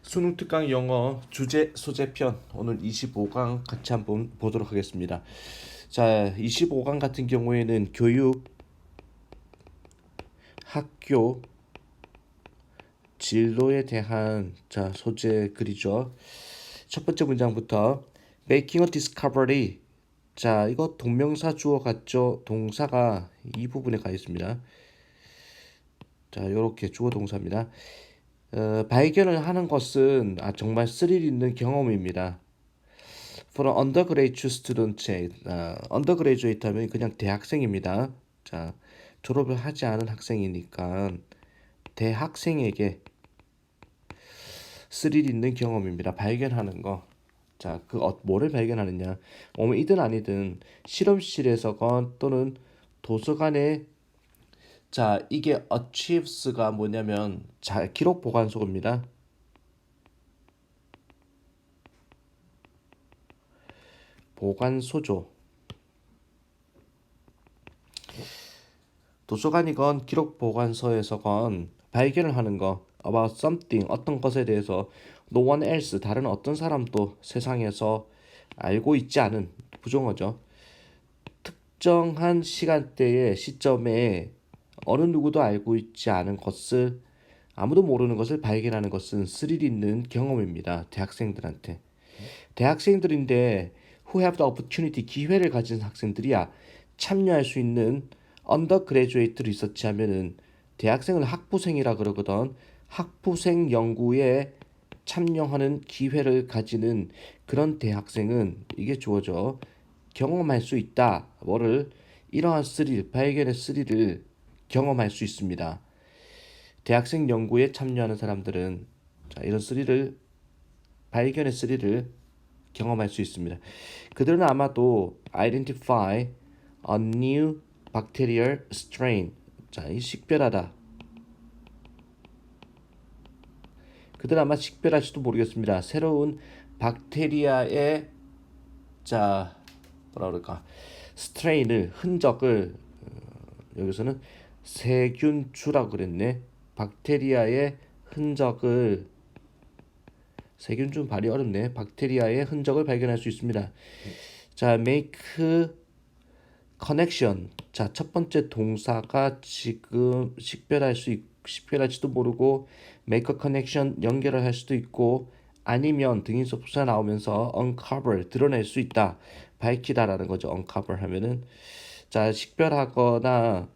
수능 특강 영어 주제 소재편 오늘 25강 같이 한번 보도록 하겠습니다. 자, 25강 같은 경우에는 교육, 학교, 진로에 대한 소재 글이죠. 첫 번째 문장부터 making a discovery. 자, 이거 동명사 주어 같죠? 동사가 이 부분에 가 있습니다. 자, 이렇게 주어 동사입니다. 발견을 하는 것은 정말 스릴 있는 경험입니다. For an undergraduate student, undergraduate 하면 그냥 대학생입니다. 자, 졸업을 하지 않은 학생이니까 대학생에게 스릴 있는 경험입니다. 발견하는 거. 자, 뭐를 발견하느냐? 이든 아니든 실험실에서건 또는 도서관에 이게 achieves가 뭐냐면 기록 보관소입니다. 보관소죠. 도서관이건 기록 보관소에서건 발견을 하는 거 about something 어떤 것에 대해서 no one else 다른 어떤 사람도 세상에서 알고 있지 않은 부정어죠. 특정한 시간대의 시점에 어느 누구도 알고 있지 않은 것을 아무도 모르는 것을 발견하는 것은 스릴 있는 경험입니다. 대학생들한테. 대학생들인데 who have the opportunity 기회를 가진 학생들이야 참여할 수 있는 undergraduate 리서치 하면은 대학생을 학부생이라 그러거든. 학부생 연구에 참여하는 기회를 가지는 그런 대학생은 이게 주어져 경험할 수 있다. 뭐를 이러한 스릴, 발견의 스릴을 경험할 수 있습니다. 대학생 연구에 참여하는 사람들은 이런 스릴을 발견의 스릴을 경험할 수 있습니다. 그들은 아마도 identify a new bacterial strain. 이 식별하다. 그들은 아마 식별할지도 모르겠습니다. 새로운 박테리아의 뭐라 그럴까? 스트레인을 흔적을 여기서는 세균주라고 그랬네. 박테리아의 흔적을 세균 발이 어렵네. 박테리아의 흔적을 발견할 수 있습니다. 자, make connection. 자, 첫 번째 동사가 지금 식별할지도 모르고 make a connection 연결을 할 수도 있고 아니면 등인수부사 나오면서 uncover 드러낼 수 있다. 밝히다라는 거죠. uncover 하면은 식별하거나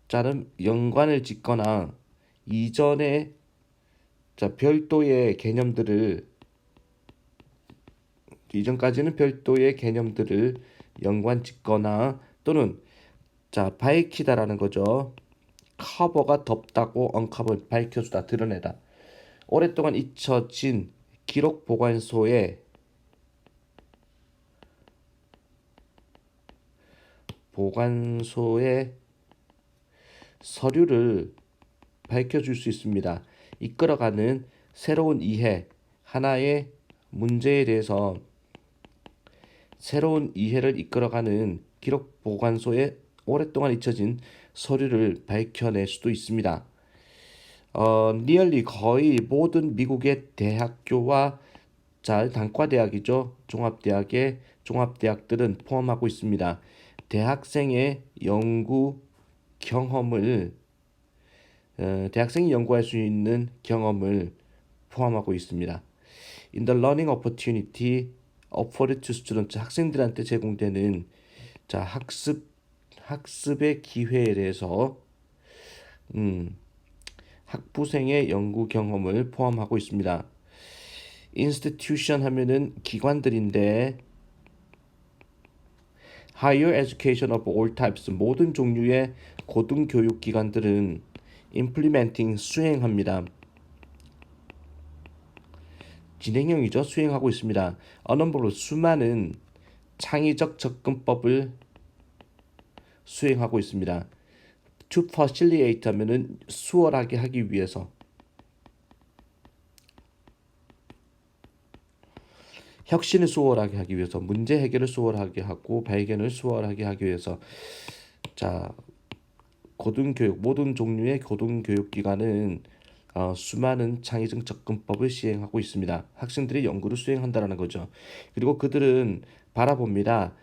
자는 연관을 짓거나 이전에 별도의 개념들을 이전까지는 별도의 개념들을 연관 짓거나 또는 밝히다라는 거죠. 커버가 덮다고 uncover 밝혀주다 드러내다. 오랫동안 잊혀진 기록 보관소에 서류를 밝혀줄 수 있습니다. 이끌어가는 새로운 이해, 하나의 문제에 대해서 새로운 이해를 이끌어가는 기록 보관소에 오랫동안 잊혀진 서류를 밝혀낼 수도 있습니다. nearly 거의 모든 미국의 대학교와 단과대학이죠. 종합대학들은 포함하고 있습니다. 대학생의 연구 경험을 대학생이 연구할 수 있는 경험을 포함하고 있습니다. In the learning opportunity offered to students 학생들한테 제공되는 학습의 기회에 대해서 학부생의 연구 경험을 포함하고 있습니다. institution 하면은 기관들인데 higher education of all types 모든 종류의 고등교육 기관들은 implementing 수행합니다. 진행형이죠. 수행하고 있습니다. a number 수많은 창의적 접근법을 수행하고 있습니다. to facilitate 하면은 수월하게 하기 위해서 혁신을 수월하게 하기 위해서 문제 해결을 수월하게 하고 발견을 수월하게 하기 위해서 고등교육 모든 종류의 고등교육 기관은 수많은 창의적 접근법을 시행하고 있습니다. 학생들이 연구를 수행한다라는 거죠. 그리고 그들은 바라봅니다.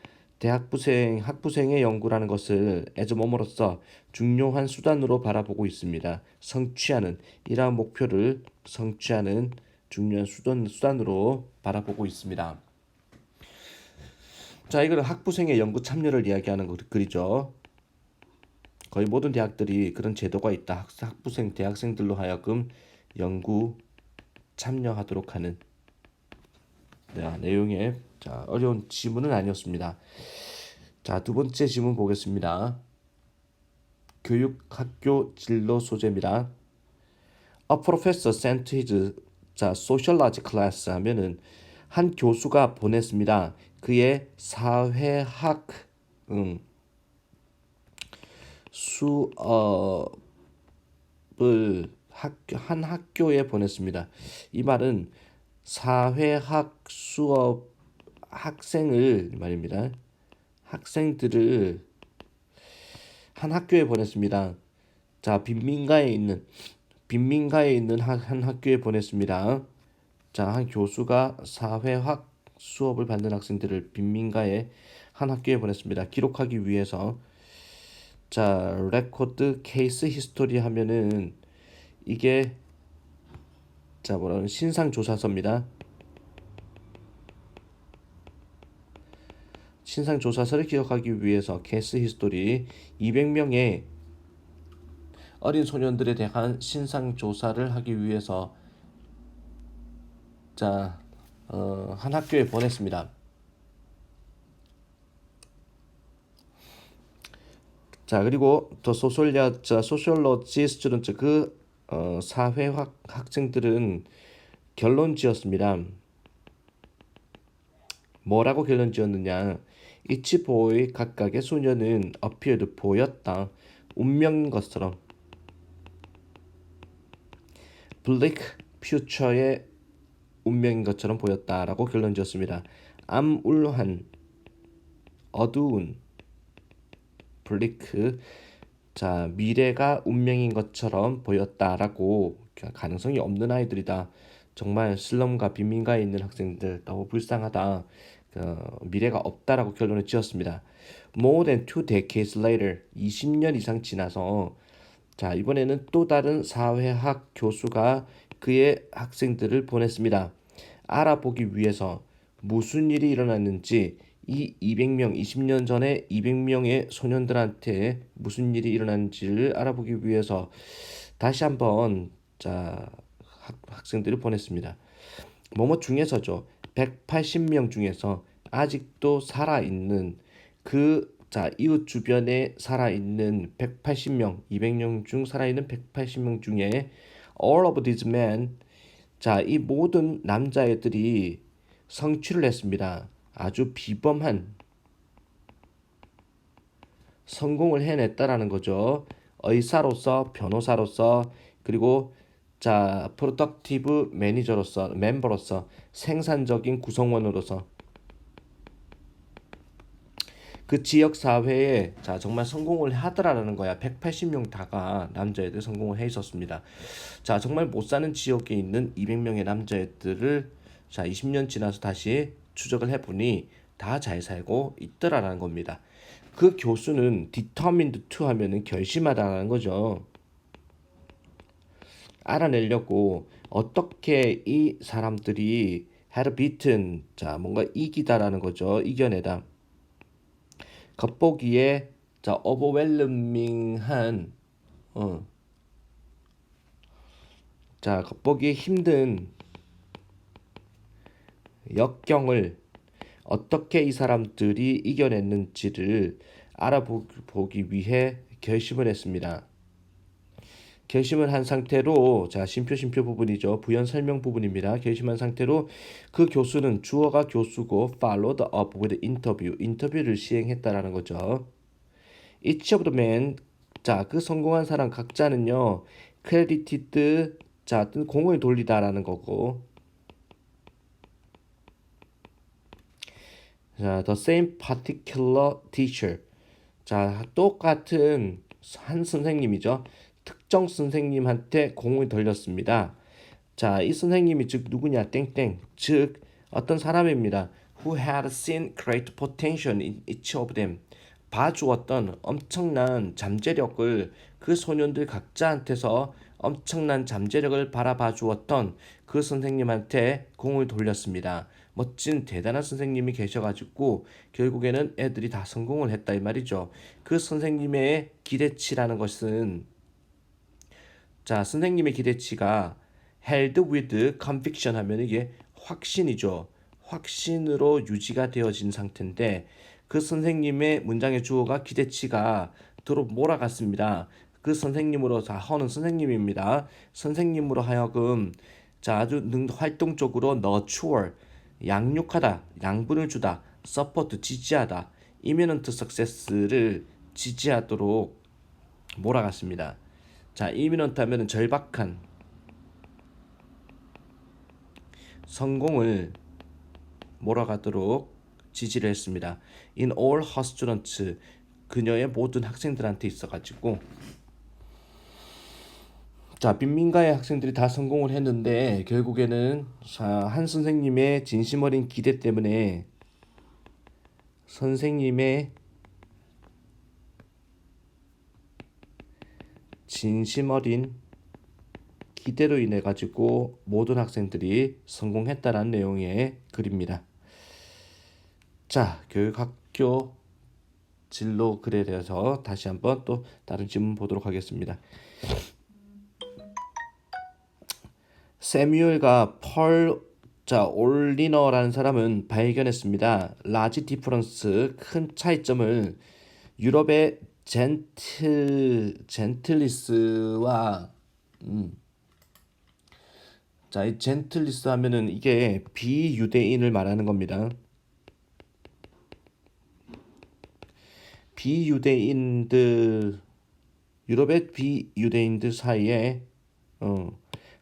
학부생의 연구라는 것을 as 뭐뭐로서 중요한 수단으로 바라보고 있습니다. 성취하는 이러한 목표를 성취하는 중요한 수단으로 바라보고 있습니다. 자, 이거는 학부생의 연구 참여를 이야기하는 글이죠. 거의 모든 대학들이 그런 제도가 있다. 학부생 대학생들로 하여금 연구 참여하도록 하는 내용의 어려운 지문은 아니었습니다. 자, 두 번째 지문 보겠습니다. 교육 학교 진로 소재입니다. A professor sent his sociology class 하면은 한 교수가 보냈습니다. 그의 사회학 수업을 한 학교에 보냈습니다. 이 말은 사회학 수업 학생을 말입니다. 학생들을 한 학교에 보냈습니다. 자, 빈민가에 있는 한 학교에 보냈습니다. 자, 한 교수가 사회학 수업을 받는 학생들을 빈민가의 한 학교에 보냈습니다. 기록하기 위해서. 자, 레코드 케이스 히스토리 하면은 이게 뭐라는 신상 조사서입니다. 신상 조사서를 기록하기 위해서 케이스 히스토리 200명의 어린 소년들에 대한 신상 조사를 하기 위해서 한 학교에 보냈습니다. 자, 그리고 더 소셜로지 스튜던트 사회학 학생들은 결론 지었습니다. 뭐라고 결론 지었느냐? 이치 보의 각각의 소녀는 appeared 보였다. 운명인 것처럼. 블랙 퓨처의 운명인 것처럼 보였다라고 결론 지었습니다. 암울한 어두운 블리크 미래가 운명인 것처럼 보였다라고 가능성이 없는 아이들이다. 정말 슬럼과 빈민가에 있는 학생들 너무 불쌍하다. 미래가 없다라고 결론을 지었습니다. More than 2 decades later, 20년 이상 지나서 이번에는 또 다른 사회학 교수가 그의 학생들을 보냈습니다. 알아보기 위해서 무슨 일이 일어났는지 이 200명, 20년 전에 200명의 소년들한테 무슨 일이 일어났는지를 알아보기 위해서 다시 한번 학생들을 보냈습니다. 뭐뭐 중에서죠. 180명 중에서 아직도 살아있는 이웃 주변에 살아있는 180명, 200명 중 살아있는 180명 중에 all of these men, 이 모든 남자애들이 성취를 했습니다. 아주 비범한 성공을 해냈다라는 거죠. 의사로서, 변호사로서, 그리고 프로덕티브 매니저로서, 멤버로서, 생산적인 구성원으로서 그 지역 사회에 정말 성공을 하더라라는 거야. 180명 다가 남자애들 성공을 해 있었습니다. 정말 못 사는 지역에 있는 200명의 남자애들을 20년 지나서 다시 추적을 해보니 다 잘 살고 있더라라는 겁니다. 그 교수는 determined to 하면은 결심하다라는 거죠. 알아내려고 어떻게 이 사람들이 had beaten 뭔가 이기다라는 거죠. 이겨내다. 겉보기에 overwhelming한 겉보기 힘든 역경을 어떻게 이 사람들이 이겨냈는지를 알아보기 위해 결심을 했습니다. 결심을 한 상태로 심표 부분이죠. 부연 설명 부분입니다. 결심한 상태로 그 교수는 주어가 교수고 followed up with interview, 인터뷰를 시행했다라는 거죠. Each of the men, 그 성공한 사람 각자는요, credited, 공을 돌리다라는 거고, the same particular teacher, 똑같은 한 선생님이죠. 특정 선생님한테 공을 돌렸습니다. 자, 이 선생님이 즉 누구냐? 땡땡. 즉 어떤 사람입니다. Who had seen great potential in each of them. 봐주었던 엄청난 잠재력을 그 소년들 각자한테서 엄청난 잠재력을 바라봐 주었던 그 선생님한테 공을 돌렸습니다. 멋진 대단한 선생님이 계셔가지고 결국에는 애들이 다 성공을 했다 이 말이죠. 그 선생님의 기대치라는 것은 자 선생님의 기대치가 held with conviction 하면 이게 확신이죠. 확신으로 유지가 되어진 상태인데 그 선생님의 문장의 주어가 기대치가 들어 몰아갔습니다. 그 선생님으로 자 허는 선생님입니다. 선생님으로 하여금 자 아주 활동적으로 nurture 양육하다, 양분을 주다, support 지지하다, imminent success를 지지하도록 몰아갔습니다. 자, imminent 하면은 절박한 성공을 몰아가도록 지지를 했습니다. In all her students 그녀의 모든 학생들한테 있어가지고 자 빈민가의 학생들이 다 성공을 했는데 결국에는 한 선생님의 진심 어린 기대 때문에 선생님의 진심 어린 기대로 인해 가지고 모든 학생들이 성공했다라는 내용의 글입니다. 자, 교육학교 진로 글에 대해서 다시 한번 또 다른 질문 보도록 하겠습니다. 세뮤얼과 자 올리너라는 사람은 발견했습니다. 라지 디퍼런스 큰 차이점을 유럽의 젠틀리스와 자, 이 젠틀리스 하면은 이게 비유대인을 말하는 겁니다. 비유대인들 유럽의 비유대인들 사이에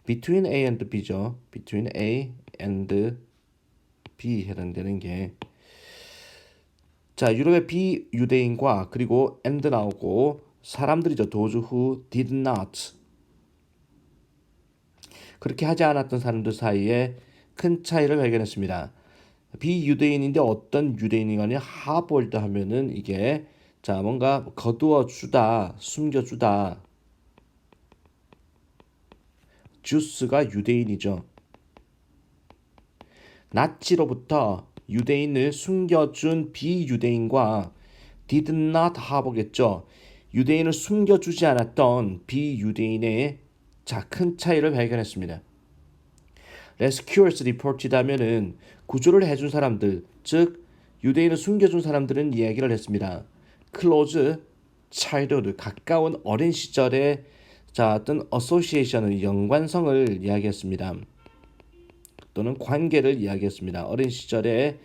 between A and B죠. between A and B 해당되는 게 자, 유럽의 비유대인과 그리고 and 나오고 사람들이죠. those who did not 그렇게 하지 않았던 사람들 사이에 큰 차이를 발견했습니다. 비유대인인데 어떤 유대인이거니 하볼드 하면은 이게 자 뭔가 거두어주다 숨겨주다 주스가 유대인이죠. 나치로부터 유대인을 숨겨준 비유대인과 did not have겠죠. 유대인을 숨겨주지 않았던 비유대인의 자, 큰 차이를 발견했습니다. rescuers reported 하면은 구조를 해준 사람들, 즉 유대인을 숨겨준 사람들은 이야기를 했습니다. close childhood 가까운 어린 시절의 자 어떤 association을 연관성을 이야기했습니다. 또는 관계를 이야기했습니다. 어린 시절에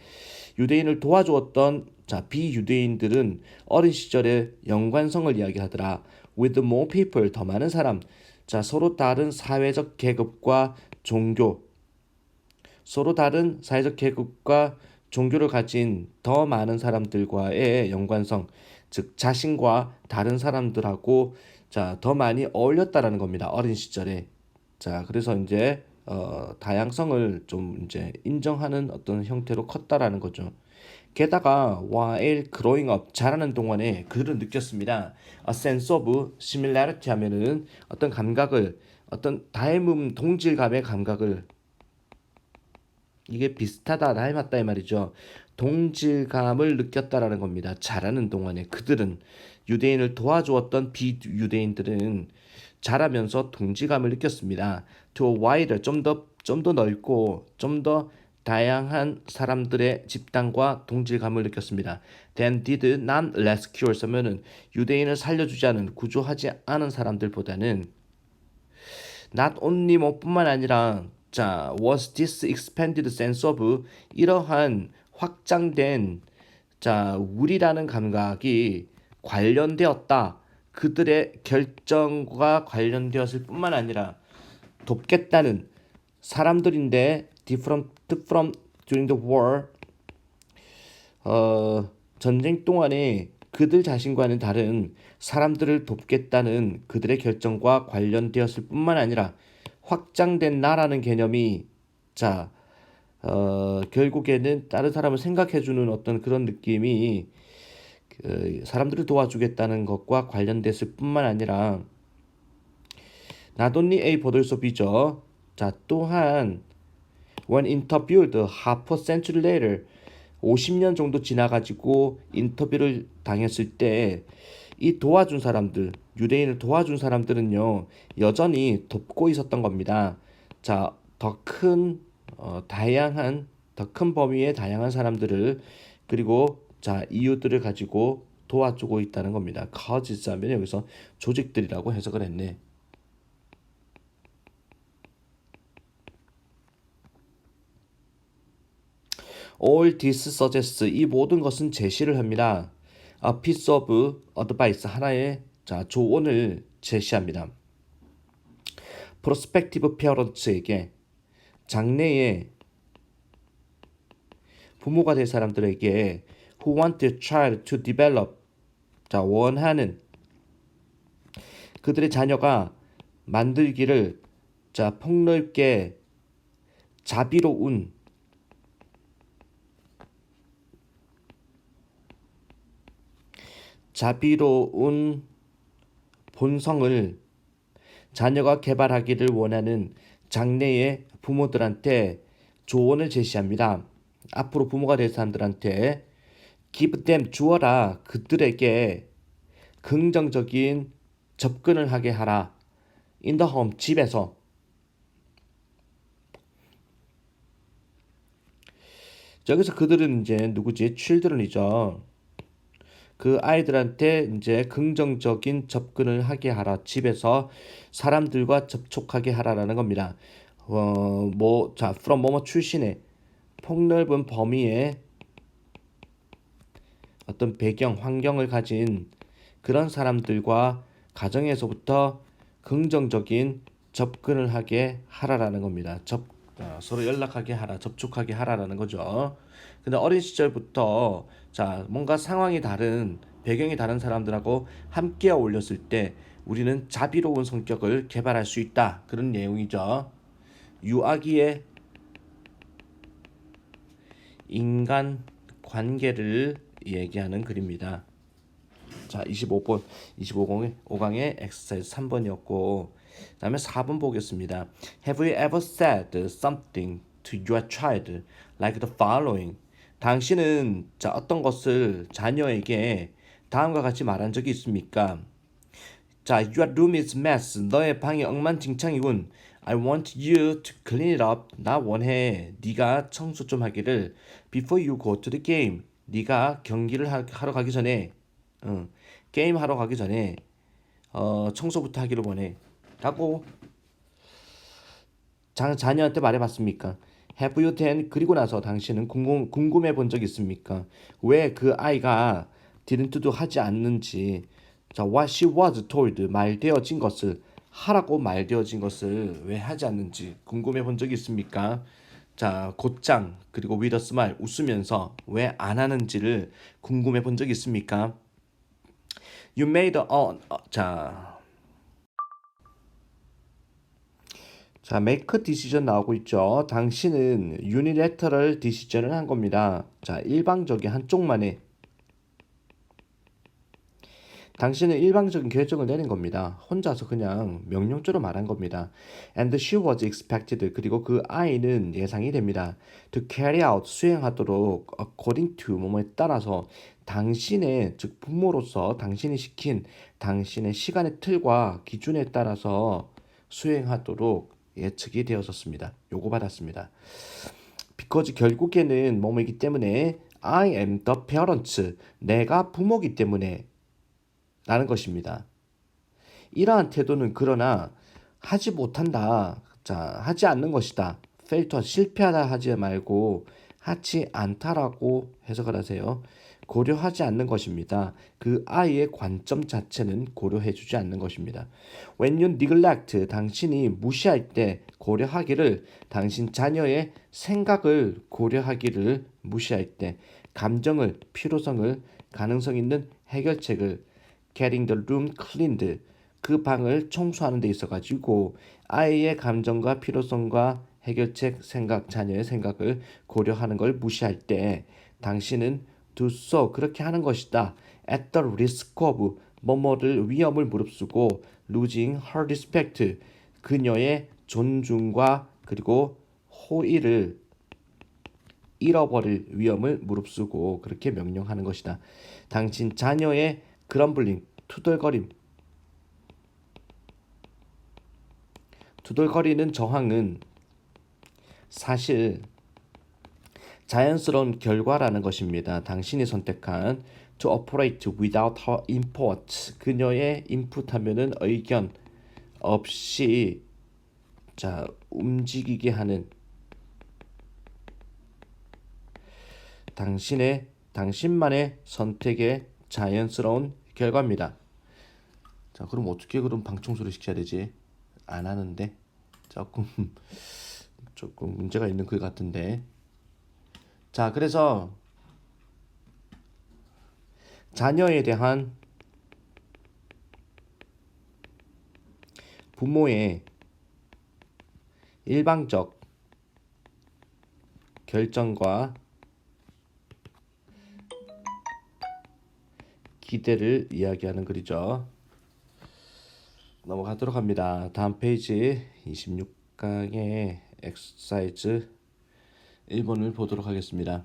유대인을 도와주었던 자 비유대인들은 어린 시절에 연관성을 이야기하더라. with more people 더 많은 사람 자 서로 다른 사회적 계급과 종교 서로 다른 사회적 계급과 종교를 가진 더 많은 사람들과의 연관성 즉 자신과 다른 사람들하고 자 더 많이 어울렸다라는 겁니다. 어린 시절에 자 그래서 이제 다양성을 좀 이제 인정하는 어떤 형태로 컸다라는 거죠. 게다가 while growing up 자라는 동안에 그들은 느꼈습니다. A sense of similarity 하면은 어떤 감각을 어떤 닮음 동질감의 감각을 이게 비슷하다 닮았다 이 말이죠. 동질감을 느꼈다라는 겁니다. 자라는 동안에 그들은 유대인을 도와주었던 비유대인들은 자라면서 동질감을 느꼈습니다. To a wider 좀 더 넓고 좀 더 다양한 사람들의 집단과 동질감을 느꼈습니다. Then did not rescuers 하면은 유대인을 살려주지 않은 구조하지 않은 사람들보다는 not only 뭐뿐만 아니라 자 was this expanded sense of 이러한 확장된 자 우리라는 감각이 관련되었다. 그들의 결정과 관련되었을 뿐만 아니라 돕겠다는 사람들인데 different from during the war 전쟁 동안에 그들 자신과는 다른 사람들을 돕겠다는 그들의 결정과 관련되었을 뿐만 아니라 확장된 나라는 개념이 자, 결국에는 다른 사람을 생각해주는 어떤 그런 느낌이 사람들을 도와주겠다는 것과 관련됐을 뿐만 아니라 not only a but also b죠. 자, 또한 when interviewed half a century later 50년 정도 지나가지고 인터뷰를 당했을 때 이 도와준 사람들, 유대인을 도와준 사람들은요, 여전히 돕고 있었던 겁니다. 자, 더 큰 범위의 다양한 사람들을 그리고 자, 이유들을 가지고 도와주고 있다는 겁니다. causes 하면 여기서 조직들이라고 해석을 했네. All this suggests 이 모든 것은 제시를 합니다. A piece of advice 하나의 자 조언을 제시합니다. prospective parents에게 장래의 부모가 될 사람들에게 who want their child to develop 자 원하는 그들의 자녀가 만들기를 자 폭넓게 자비로운 본성을 자녀가 개발하기를 원하는 장래의 부모들한테 조언을 제시합니다. 앞으로 부모가 될 사람들한테 give them 주어라 그들에게 긍정적인 접근을 하게 하라. in the home 집에서 여기서 그들은 이제 누구지? children이죠. 그 아이들한테 이제 긍정적인 접근을 하게 하라. 집에서 사람들과 접촉하게 하라라는 겁니다. 자, from 뭐뭐 출신의 폭넓은 범위의 어떤 배경, 환경을 가진 그런 사람들과 가정에서부터 긍정적인 접근을 하게 하라라는 겁니다. 서로 연락하게 하라, 접촉하게 하라라는 거죠. 근데 어린 시절부터 자 뭔가 상황이 다른 배경이 다른 사람들하고 함께 어울렸을 때 우리는 자비로운 성격을 개발할 수 있다 그런 내용이죠. 유아기의 인간 관계를 얘기하는 글입니다. 자 25강의 엑서사이즈 3번이었고 그 다음에 4번 보겠습니다. Have you ever said something to your child like the following? 당신은 자 어떤 것을 자녀에게 다음과 같이 말한 적이 있습니까? 자, your room is mess. 너의 방이 엉망진창이군. I want you to clean it up. 나 원해. 네가 청소 좀 하기를. Before you go to the game. 네가 경기를 하러 가기 전에, 게임 하러 가기 전에 청소부터 하기를 원해. 라고 자녀한테 말해봤습니까? Have you then 그리고 나서 당신은 궁금해 본 적 있습니까? 왜 그 아이가 didn't do 하지 않는지. 자, what she was told 말되어진 것을 하라고 말되어진 것을 왜 하지 않는지 궁금해 본 적이 있습니까? 자, 곧장 그리고 with a smile 웃으면서 왜 안 하는지를 궁금해 본 적이 있습니까? You made 자, make a decision 나오고 있죠. 당신은 unilateral decision을 한 겁니다. 자, 일방적인 한쪽만의 당신은 일방적인 결정을 내린 겁니다. 혼자서 그냥 명령조로 말한 겁니다. And she was expected. 그리고 그 아이는 예상이 됩니다. To carry out. 수행하도록 according to. 뭐뭐에 따라서 당신의 즉 부모로서 당신이 시킨 당신의 시간의 틀과 기준에 따라서 수행하도록 예측이 되었었습니다. 요구받았습니다. because 결국에는 뭐뭐이기 때문에 I am the parent. 내가 부모기 때문에 라는 것입니다. 이러한 태도는 그러나 하지 못한다. 자, 하지 않는 것이다. fail to 실패하다 하지 말고 하지 않다라고 해석을 하세요. 고려하지 않는 것입니다. 그 아이의 관점 자체는 고려해 주지 않는 것입니다. When you neglect, 당신이 무시할 때 고려하기를 당신 자녀의 생각을 고려하기를 무시할 때 감정을 필요성을 가능성 있는 해결책을 getting the room cleaned 그 방을 청소하는 데 있어 가지고 아이의 감정과 필요성과 해결책 생각, 자녀의 생각을 고려하는 걸 무시할 때 당신은 do so 그렇게 하는 것이다. at the risk of 뭐뭐를 위험을 무릅쓰고 losing her respect 그녀의 존중과 그리고 호의를 잃어버릴 위험을 무릅쓰고 그렇게 명령하는 것이다. 당신 자녀의 그럼블링, 투덜거리는 저항은 사실 자연스러운 결과라는 것입니다. 당신이 선택한 to operate without her input 그녀의 인풋하면은 의견 없이 자 움직이게 하는 당신만의 선택의 자연스러운 결과입니다. 자, 그럼 어떻게 그럼 방 청소를 시켜야 되지? 안 하는데 조금 문제가 있는 글 같은데. 자, 그래서 자녀에 대한 부모의 일방적 결정과 기대를 이야기하는 글이죠. 넘어가도록 합니다. 다음 페이지 26강의 엑서사이즈 1번을 보도록 하겠습니다.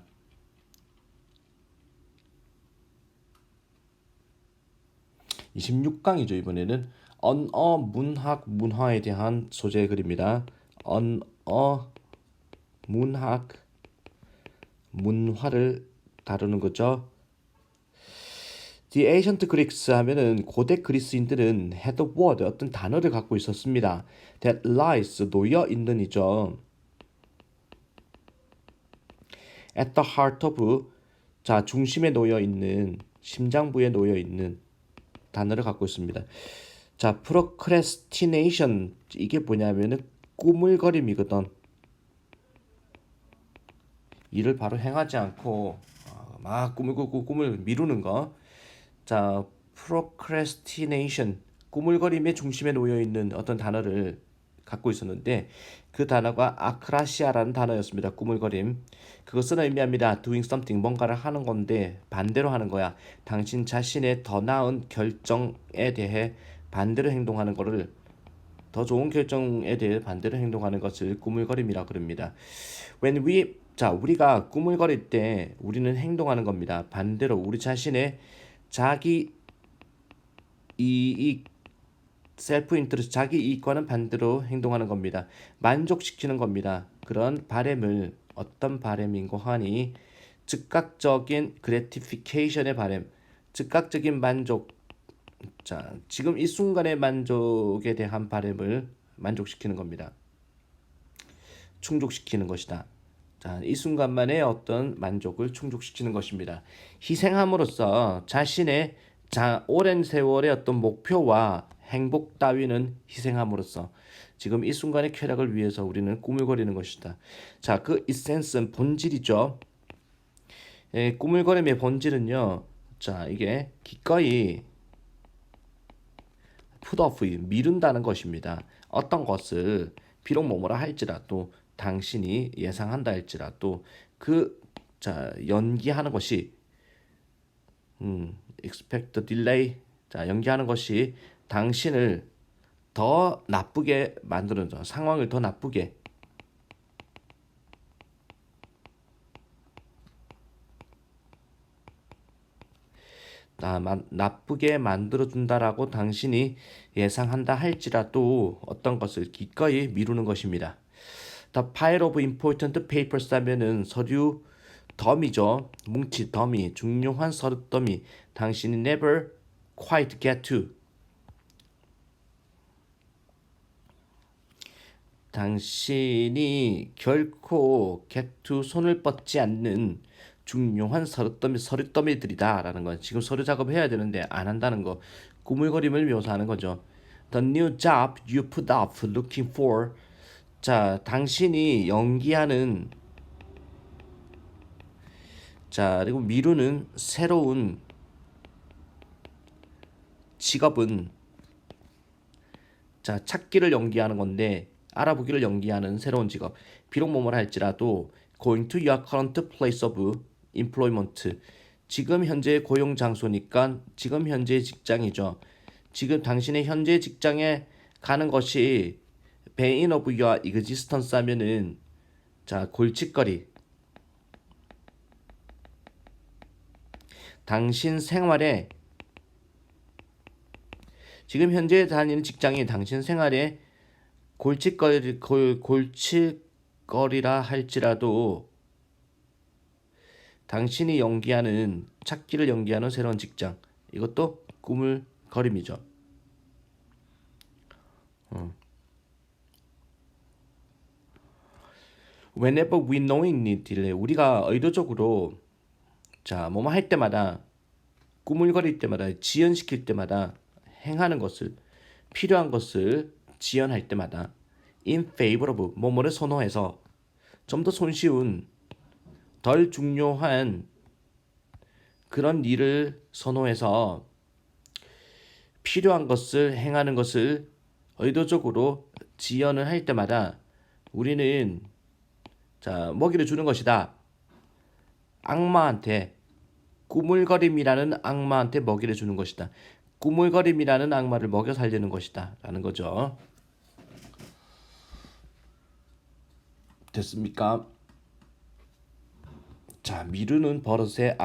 26강이죠. 이번에는 언어, 문학, 문화에 대한 소재의 글입니다. 언어, 문학, 문화를 다루는 거죠. The ancient Greeks 하면은 고대 그리스인들은 had a word 어떤 단어를 갖고 있었습니다. That lies 놓여 있는이죠. At the heart of 자 중심에 놓여 있는 심장부에 놓여 있는 단어를 갖고 있습니다. 자 procrastination 이게 뭐냐면은 꾸물거림이거든. 일을 바로 행하지 않고 막 꿈을 미루는 거. 자, procrastination 꾸물거림의 중심에 놓여 있는 어떤 단어를 갖고 있었는데 그 단어가 아크라시아라는 단어였습니다. 꾸물거림. 그것은 의미합니다. doing something 뭔가를 하는 건데 반대로 하는 거야. 당신 자신의 더 나은 결정에 대해 반대로 행동하는 거를 더 좋은 결정에 대해 반대로 행동하는 것을 꾸물거림이라고 그럽니다. 우리가 꾸물거릴 때 우리는 행동하는 겁니다. 반대로 우리 자신의 자기 이익, 셀프 인트레스트, 자기 이익과는 반대로 행동하는 겁니다. 만족시키는 겁니다. 그런 바램을 어떤 바램인고 하니 즉각적인 그래티피케이션의 바램, 즉각적인 만족. 자, 지금 이 순간의 만족에 대한 바램을 만족시키는 겁니다. 충족시키는 것이다. 자, 이 순간만의 어떤 만족을 충족시키는 것입니다. 희생함으로써 자신의 오랜 세월의 어떤 목표와 행복 따위는 희생함으로써 지금 이 순간의 쾌락을 위해서 우리는 꾸물거리는 것이다. 자, 그 이센스는 본질이죠. 꾸물거림의 본질은요. 자, 이게 기꺼이 put off 미룬다는 것입니다. 어떤 것을 비록 뭐뭐라 할지라도 당신이 예상한다 할지라도 연기하는 것이 expect the delay 연기하는 것이 당신을 더 나쁘게 만드는 상황을 더 나쁘게 나쁘게 만들어준다라고 당신이 예상한다 할지라도 어떤 것을 기꺼이 미루는 것입니다. The pile of important papers 하면은 서류 더미죠. 뭉치 더미, 중요한 서류 더미. 당신이 never quite get to. 당신이 결코 get to 손을 뻗지 않는 중요한 서류더미들이다라는 건 지금 서류 작업을 해야 되는데 안 한다는 거 꾸물거림을 묘사하는 거죠. The new job you put off looking for 자 당신이 연기하는 그리고 미루는 새로운 직업은 자 찾기를 연기하는 건데 알아보기를 연기하는 새로운 직업. 비록 뭐뭐라 할지라도 going to your current place of employment. 지금 현재의 고용 장소니까 지금 현재의 직장이죠. 지금 당신의 현재 직장에 가는 것이 bane of your existence 하면은 자 골칫거리. 당신 생활에 지금 현재 다니는 직장이 당신 생활에 골칫거리라 할지라도 당신이 연기하는 찾기를 연기하는 새로운 직장. 이것도 꿈을 거림이죠. Whenever we knowingly delay, 우리가 의도적으로 자 뭐뭐 할 때마다 꾸물거릴 때마다 지연시킬 때마다 행하는 것을 필요한 것을 지연할 때마다 in favor of 뭐뭐를 선호해서 좀 더 손쉬운 덜 중요한 그런 일을 선호해서 필요한 것을 행하는 것을 의도적으로 지연을 할 때마다 우리는 자 먹이를 주는 것이다. 악마한테 꾸물거림이라는 악마한테 먹이를 주는 것이다. 꾸물거림이라는 악마를 먹여 살리는 것이다. 라는 거죠. 됐습니까? 자, 미루는 버릇의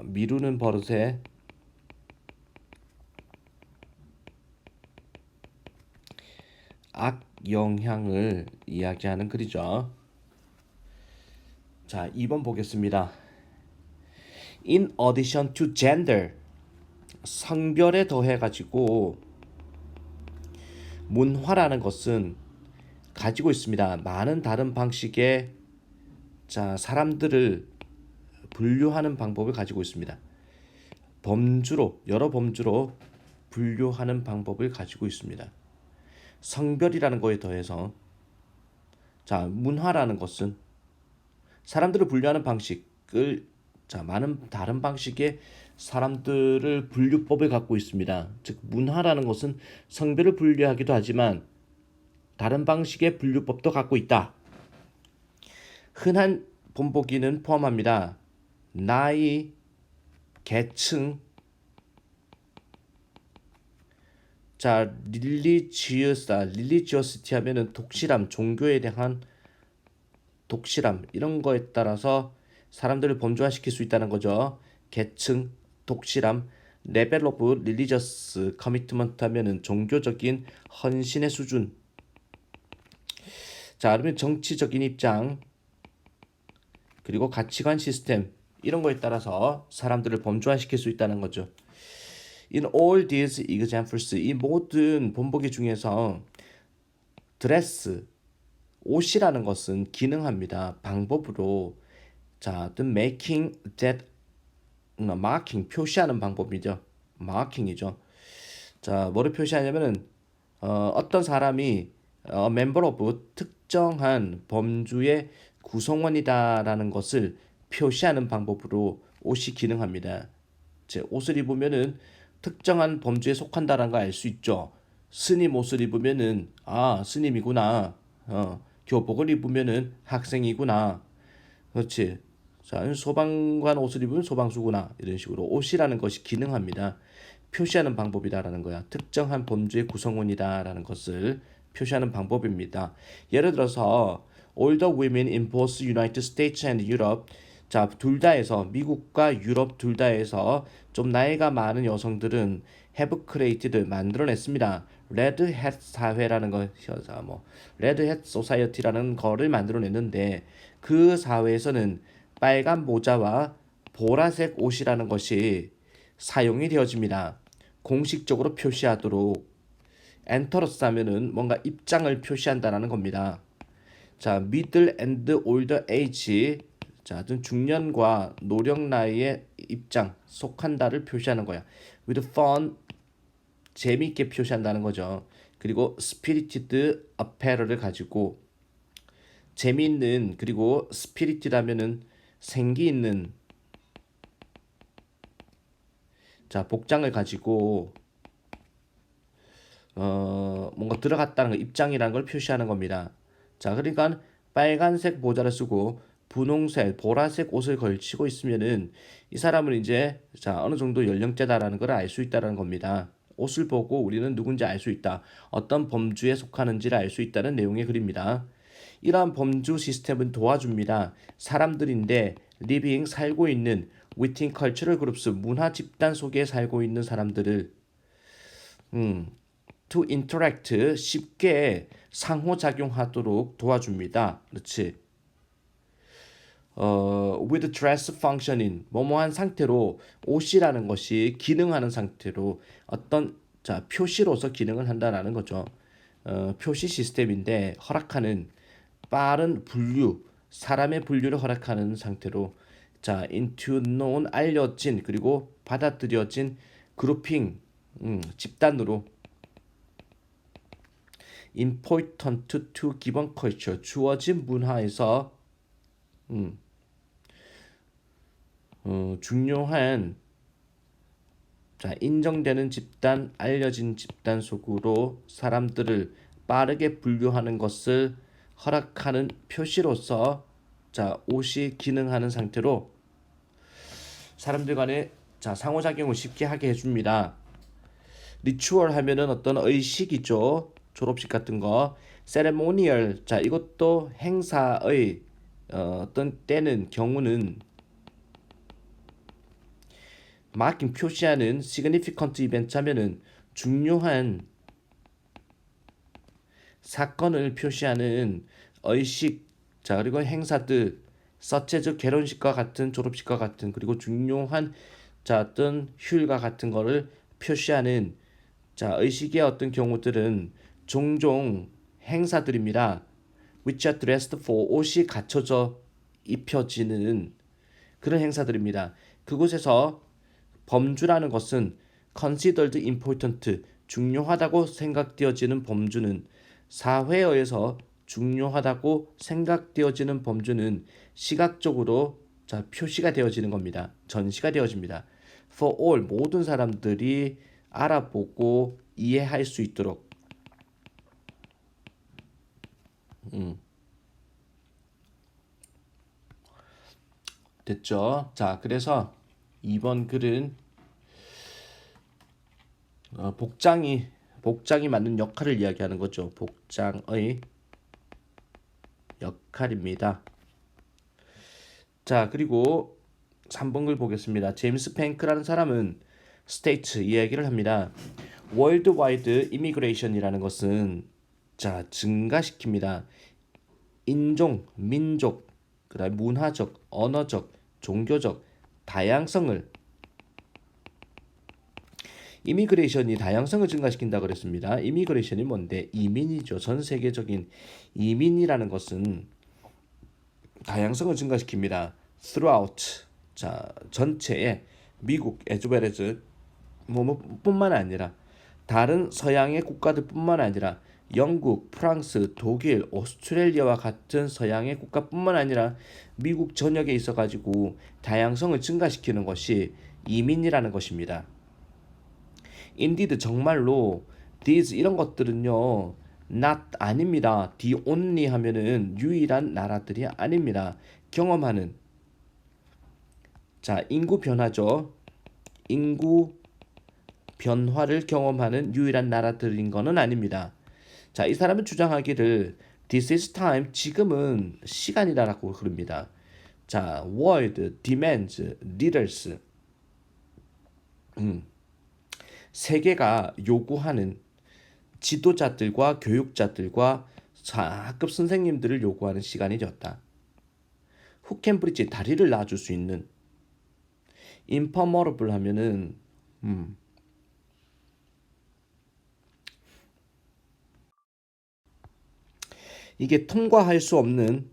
미루는 버릇의 악영향을 이야기하는 글이죠. 자, 2번 보겠습니다. In addition to gender, 성별에 더해가지고 문화라는 것은 가지고 있습니다. 많은 다른 방식의 자 사람들을 분류하는 방법을 가지고 있습니다. 여러 범주로 분류하는 방법을 가지고 있습니다. 성별이라는 거에 더해서 자 문화라는 것은 사람들을 분류하는 방식을 자 많은 다른 방식의 사람들을 분류법을 갖고 있습니다. 즉 문화라는 것은 성별을 분류하기도 하지만 다른 방식의 분류법도 갖고 있다. 흔한 본보기는 포함합니다. 나이, 계층, 자 릴리지어시티 하면은 독실함, 종교에 대한 독실함 이런 거에 따라서 사람들을 범죄화시킬 수 있다는 거죠. 계층, 독실함, 레벨 오브 릴리저스 커미트먼트 하면은 종교적인 헌신의 수준. 자, 그러면 정치적인 입장 그리고 가치관 시스템 이런 거에 따라서 사람들을 범죄화시킬 수 있다는 거죠. In all these examples, 이 모든 본보기 중에서 드레스, 옷이라는 것은 기능합니다. 방법으로 자, the making that marking 표시하는 방법이죠. marking이죠. 자, 뭐를 표시하냐면은 어떤 사람이 member of 특정한 범주의 구성원이다라는 것을 표시하는 방법으로 옷이 기능합니다. 제 옷을 입으면은 특정한 범주에 속한다라는 걸 알 수 있죠. 스님 옷을 입으면은 아 스님이구나. 교복을 입으면은 학생이구나. 그렇지. 자, 소방관 옷을 입으면 소방수구나. 이런 식으로 옷이라는 것이 기능합니다. 표시하는 방법이다라는 거야. 특정한 범주의 구성원이다라는 것을 표시하는 방법입니다. 예를 들어서 older women in both United States and Europe 자, 둘 다에서 미국과 유럽 둘 다에서 좀 나이가 많은 여성들은 have created 만들어냈습니다. Red Hat 사회라는 거, 뭐 Red Hat Society라는 거를 만들어냈는데 그 사회에서는 빨간 모자와 보라색 옷이라는 것이 사용이 되어집니다. 공식적으로 표시하도록 엔터러스 하면은 뭔가 입장을 표시한다라는 겁니다. 자, middle and older age 자, 중년과 노령 나이의 입장, 속한다를 표시하는 거야. with fun, 재미있게 표시한다는 거죠. 그리고 spirited apparel을 가지고 재미있는 그리고 spirited하면은 생기 있는 자, 복장을 가지고 뭔가 들어갔다는 거, 입장이라는 걸 표시하는 겁니다. 자, 그러니까 빨간색 모자를 쓰고 분홍색, 보라색 옷을 걸치고 있으면은 이 사람은 이제 자, 어느 정도 연령대다라는 걸 알 수 있다는 겁니다. 옷을 보고 우리는 누군지 알 수 있다. 어떤 범주에 속하는지를 알 수 있다는 내용의 글입니다. 이러한 범주 시스템은 도와줍니다. 사람들인데 living 살고 있는 within cultural groups 문화 집단 속에 살고 있는 사람들을 to interact 쉽게 상호작용하도록 도와줍니다. 그렇지? with dress functioning 뭐뭐한 상태로 옷이라는 것이 기능하는 상태로 어떤 자 표시로서 기능을 한다라는 거죠. 표시 시스템인데 허락하는 빠른 분류 사람의 분류를 허락하는 상태로 자 into known 알려진 그리고 받아들여진 그룹핑 집단으로 important to given culture 주어진 문화에서 중요한 자, 인정되는 집단, 알려진 집단 속으로 사람들을 빠르게 분류하는 것을 허락하는 표시로서 자, 옷이 기능하는 상태로 사람들 간에 자, 상호작용을 쉽게 하게 해줍니다. 리추얼 하면은 어떤 의식이죠. 졸업식 같은 거. 세레모니얼 자, 이것도 행사의 어떤 때는 경우는 마킹 표시하는 significant event 하면은 중요한 사건을 표시하는 의식 자 그리고 행사들 such as 결혼식과 같은 졸업식과 같은 그리고 중요한 자 어떤 휴일과 같은 거를 표시하는 자 의식의 어떤 경우들은 종종 행사들입니다. which are dressed for 옷이 갖춰져 입혀지는 그런 행사들입니다. 그곳에서 범주라는 것은 considered important 중요하다고 생각되어지는 범주는 사회에 의해서 중요하다고 생각되어지는 범주는 시각적으로 자 표시가 되어지는 겁니다. 전시가 되어집니다. For all 모든 사람들이 알아보고 이해할 수 있도록 됐죠? 자 그래서 이번 글은 복장이 맡는 역할을 이야기하는 거죠. 복장의 역할입니다. 자 그리고 3번 글 보겠습니다. 제임스 팽크라는 사람은 스테이트 이야기를 합니다. 월드와이드 이미그레이션이라는 것은 자 증가시킵니다. 인종, 민족, 그다음 문화적, 언어적, 종교적 다양성을 이미그레이션이 다양성을 증가시킨다 그랬습니다. 이미그레이션이 뭔데? 이민이죠. 전 세계적인 이민이라는 것은 다양성을 증가시킵니다. throughout 자 전체에 미국 에즈웰에즈 뭐뿐만 아니라 다른 서양의 국가들뿐만 아니라 영국, 프랑스, 독일, 오스트레일리아와 같은 서양의 국가뿐만 아니라 미국 전역에 있어가지고 다양성을 증가시키는 것이 이민이라는 것입니다. Indeed 정말로 these 이런 것들은요 not 아닙니다. the only 하면은 유일한 나라들이 아닙니다. 경험하는 자 인구 변화죠. 인구 변화를 경험하는 유일한 나라들인 것은 아닙니다. 자, 이 사람은 주장하기를 this is time 지금은 시간이다라고 그럽니다. 자, world demands leaders 세계가 요구하는 지도자들과 교육자들과 학급 선생님들을 요구하는 시간이 되었다. Who can bridge 다리를 놔줄 수 있는 impermeable 하면은 이게 통과할 수 없는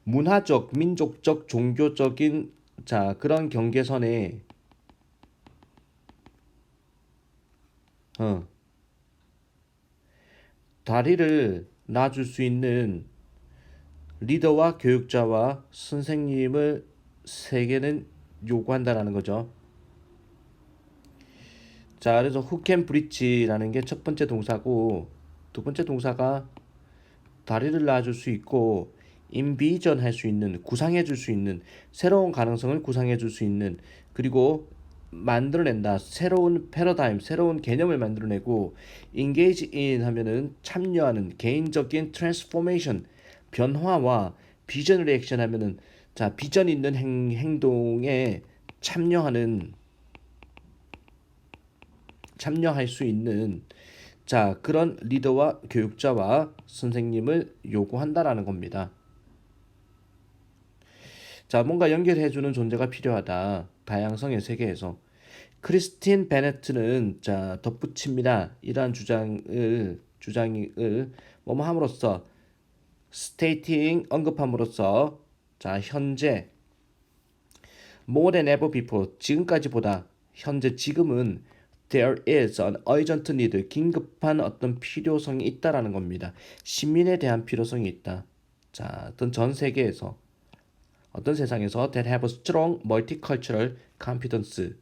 문화적, 민족적, 종교적인 자 그런 경계선에 다리를 놔줄 수 있는 리더와 교육자와 선생님을 세계는 요구한다라는 거죠. 자, 그래서 who can breach라는 게 첫 번째 동사고 두 번째 동사가 다리를 놔줄 수 있고 인비전 할 수 있는 구상해 줄 수 있는 새로운 가능성을 구상해 줄 수 있는 그리고 만들어낸다 새로운 패러다임 새로운 개념을 만들어내고 engage in 하면은 참여하는 개인적인 트랜스포메이션 변화와 비전 리액션 하면은 자 비전 있는 행동에 참여하는 참여할 수 있는 자 그런 리더와 교육자와 선생님을 요구한다라는 겁니다. 자, 뭔가 연결해주는 존재가 필요하다. 다양성의 세계에서. 크리스틴 베네트는 자 덧붙입니다. 이러한 주장을 뭐뭐 함으로써 stating 언급함으로써 자 현재 more than ever before 지금까지보다 현재 지금은 there is an urgent need 긴급한 어떤 필요성이 있다라는 겁니다. 시민에 대한 필요성이 있다. 자 어떤 전 세계에서 어떤 세상에서 that have a strong multicultural competence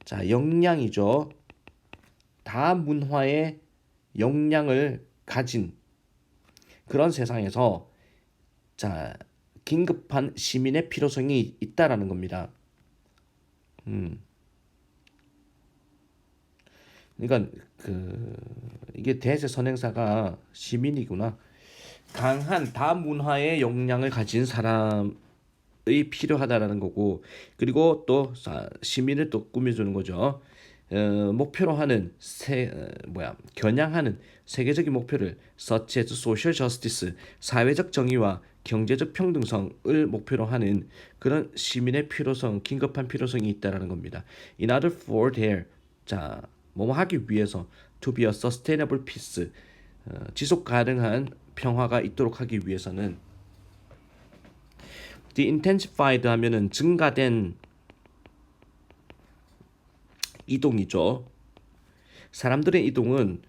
자 역량이죠. 다문화의 역량을 가진 그런 세상에서 자 긴급한 시민의 필요성이 있다라는 겁니다. 그러니까 이게 대세 선행사가 시민이구나. 강한 다문화의 역량을 가진 사람의 필요하다라는 거고 그리고 또 시민을 또 꾸며주는 거죠. 목표로 하는 겨냥하는 세계적인 목표를 such as social justice 사회적 정의와 경제적 평등성을 목표로 하는 그런 시민의 필요성, 긴급한 필요성이 있다라는 겁니다. In order for there 자 뭐뭐 하기 위해서 to be a sustainable peace 지속 가능한 평화가 있도록 하기 위해서는 the intensified 하면은 증가된 이동이죠. 사람들의 이동은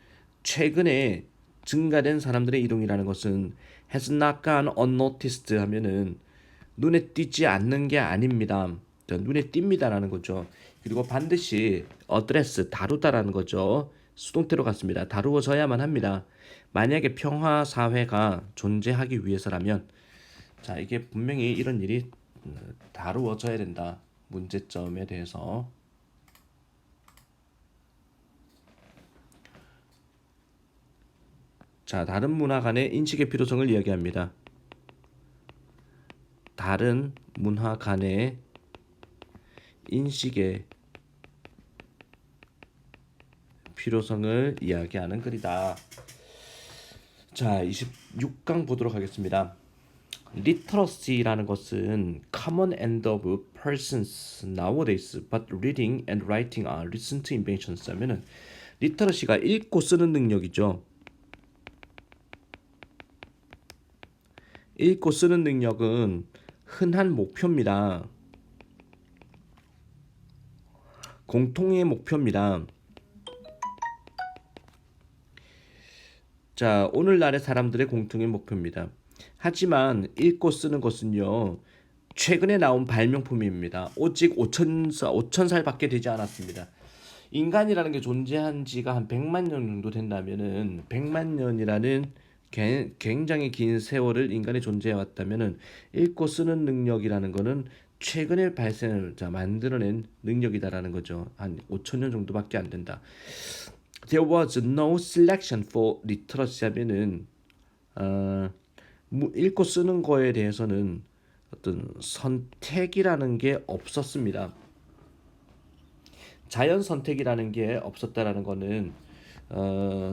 최근에 증가된 사람들의 이동이라는 것은 has not gone unnoticed 하면은 눈에 띄지 않는 게 아닙니다. 눈에 띕니다라는 거죠. 그리고 반드시 address 다루다라는 거죠. 수동태로 갔습니다. 다루어져야만 합니다. 만약에 평화 사회가 존재하기 위해서라면 자 이게 분명히 이런 일이 다루어져야 된다. 문제점에 대해서 자 다른 문화 간의 인식의 필요성을 이야기합니다. 다른 문화 간의 인식의 필요성을 이야기하는 글이다. 자 26강 보도록 하겠습니다. Literacy라는 것은 common end of persons nowadays, but reading and writing are recent inventions. 하면은 literacy가 읽고 쓰는 능력이죠. 읽고 쓰는 능력은 흔한 목표입니다. 공통의 목표입니다. 자, 오늘날의 사람들의 공통의 목표입니다. 하지만 읽고 쓰는 것은요. 최근에 나온 발명품입니다. 오직 5,000살밖에 되지 않았습니다. 인간이라는 게 존재한 지가 한 100만 년 정도 된다면은 100만 년이라는 굉장히 긴 세월을 인간이 존재해 왔다면은 읽고 쓰는 능력이라는 거는 최근에 발생을 만들어낸 능력이다라는 거죠. 한 5,000년 정도밖에 안 된다. There was no selection for literacy 하면은 읽고 쓰는 거에 대해서는 어떤 선택이라는 게 없었습니다. 자연 선택이라는 게 없었다라는 거는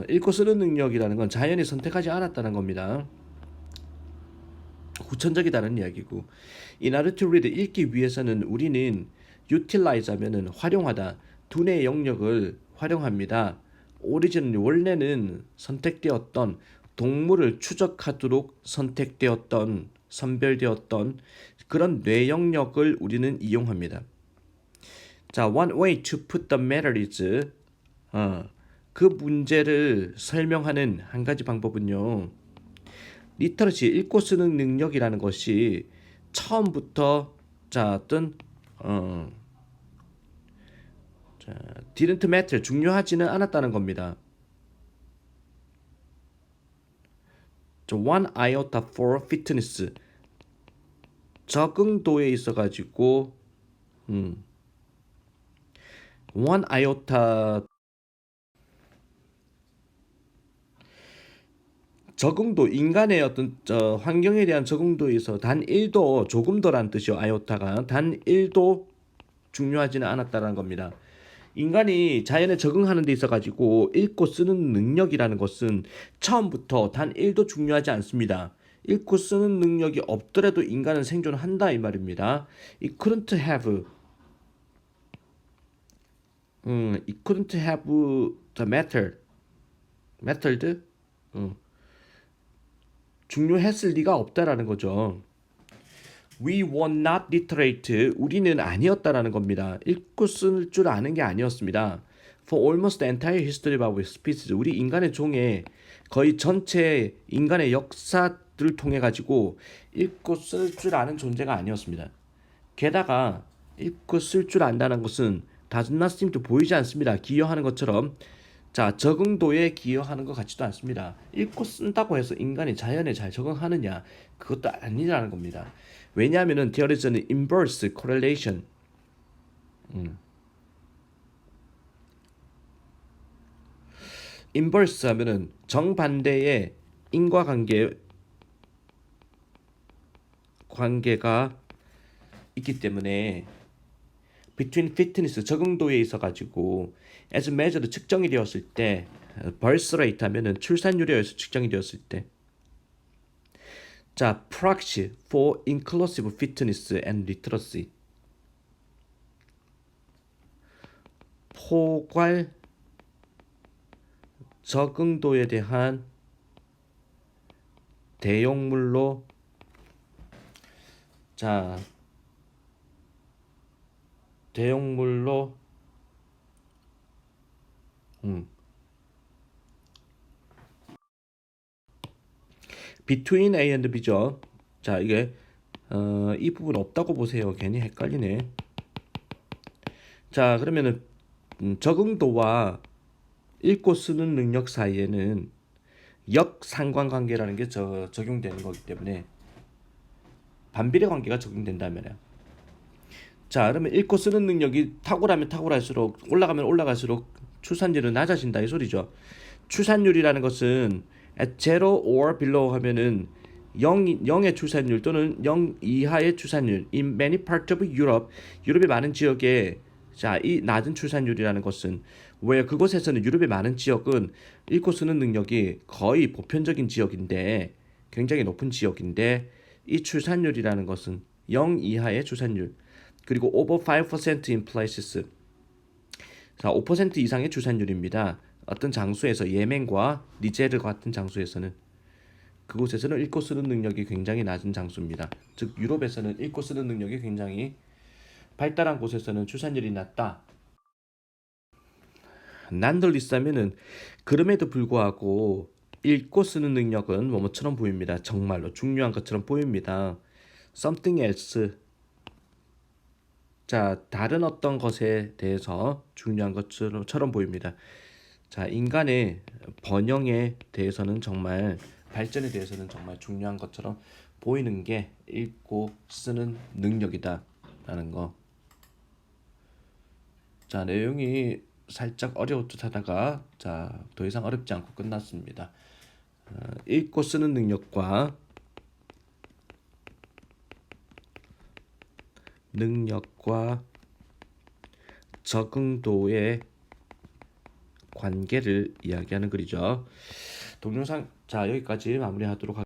읽고 쓰는 능력이라는 건 자연이 선택하지 않았다는 겁니다. 후천적이다는 이야기고 In order to read 읽기 위해서는 우리는 utilize 하면은 활용하다 두뇌의 영역을 활용합니다. 오리진 원래는 선택되었던 동물을 추적하도록 선택되었던 선별되었던 그런 뇌 영역을 우리는 이용합니다. 자, one way to put the matter is 그 문제를 설명하는 한 가지 방법은요. 리터러시 읽고 쓰는 능력이라는 것이 처음부터 자 어떤 didn't matter 중요하지는 않았다는 겁니다. one iota for fitness 적응도에 있어가지고 one iota 적응도 인간의 어떤 환경에 대한 적응도에서 단 1도 조금도란 뜻이요. 아이오타가 단 1도 중요하지는 않았다는 겁니다. 인간이 자연에 적응하는 데 있어 가지고 읽고 쓰는 능력이라는 것은 처음부터 단 1도 중요하지 않습니다. 읽고 쓰는 능력이 없더라도 인간은 생존한다 이 말입니다. It couldn't have it couldn't have the mattered 중요했을 리가 없다라는 거죠. We were not literate. 우리는 아니었다라는 겁니다. 읽고 쓸 줄 아는 게 아니었습니다. For almost the entire history of our species. 우리 인간의 종의 거의 전체 인간의 역사들을 통해 가지고 읽고 쓸 줄 아는 존재가 아니었습니다. 게다가 읽고 쓸 줄 안다는 것은 does not seem to 보이지 않습니다. 기여하는 것처럼 적응도에 기여하는 것 같지도 않습니다. 읽고 쓴다고 해서 인간이 자연에 잘 적응하느냐 그것도 아니라는 겁니다. 왜냐하면은 there is an inverse correlation. inverse 하면은 정반대의 관계가 있기 때문에 between fitness 적응도에 있어 가지고 as measured 측정이 되었을 때 birth rate 하면은 출산율에 의해서 측정이 되었을 때 proxy for inclusive fitness and literacy 포괄 적응도에 대한 대용물로 between A and B죠. 이게 이 부분 없다고 보세요. 괜히 헷갈리네. 그러면은 적응도와 읽고 쓰는 능력 사이에는 역상관관계라는 게 적용되는 거기 때문에 반비례 관계가 적용된다면요. 그러면 읽고 쓰는 능력이 탁월하면 탁월할수록 올라가면 올라갈수록 출산율은 낮아진다 이 소리죠. 출산율이라는 것은 at 0 or below 하면은 0의 출산율 또는 0 이하의 출산율 in many parts of Europe 유럽의 많은 지역에 이 낮은 출산율이라는 것은 왜 그곳에서는 유럽의 많은 지역은 읽고 쓰는 능력이 거의 보편적인 지역인데 굉장히 높은 지역인데 이 출산율이라는 것은 0 이하의 출산율 그리고 over 5% in places 5% 이상의 출산율입니다. 어떤 장소에서 예멘과 니제르 같은 장소에서는 그곳에서는 읽고 쓰는 능력이 굉장히 낮은 장소입니다. 즉 유럽에서는 읽고 쓰는 능력이 굉장히 발달한 곳에서는 출산율이 낮다. 난덜리스 하면은 그럼에도 불구하고 읽고 쓰는 능력은 뭐뭐처럼 보입니다. 정말로 중요한 것처럼 보입니다. something else 다른 어떤 것에 대해서 중요한 것처럼 보입니다. 인간의 번영에 대해서는 정말 발전에 대해서는 정말 중요한 것처럼 보이는 게 읽고 쓰는 능력이다라는 거. 내용이 살짝 어려울 듯 하다가 더 이상 어렵지 않고 끝났습니다. 읽고 쓰는 능력과 적응도의 관계를 이야기하는 글이죠. 동영상 여기까지 마무리하도록 하겠습니다.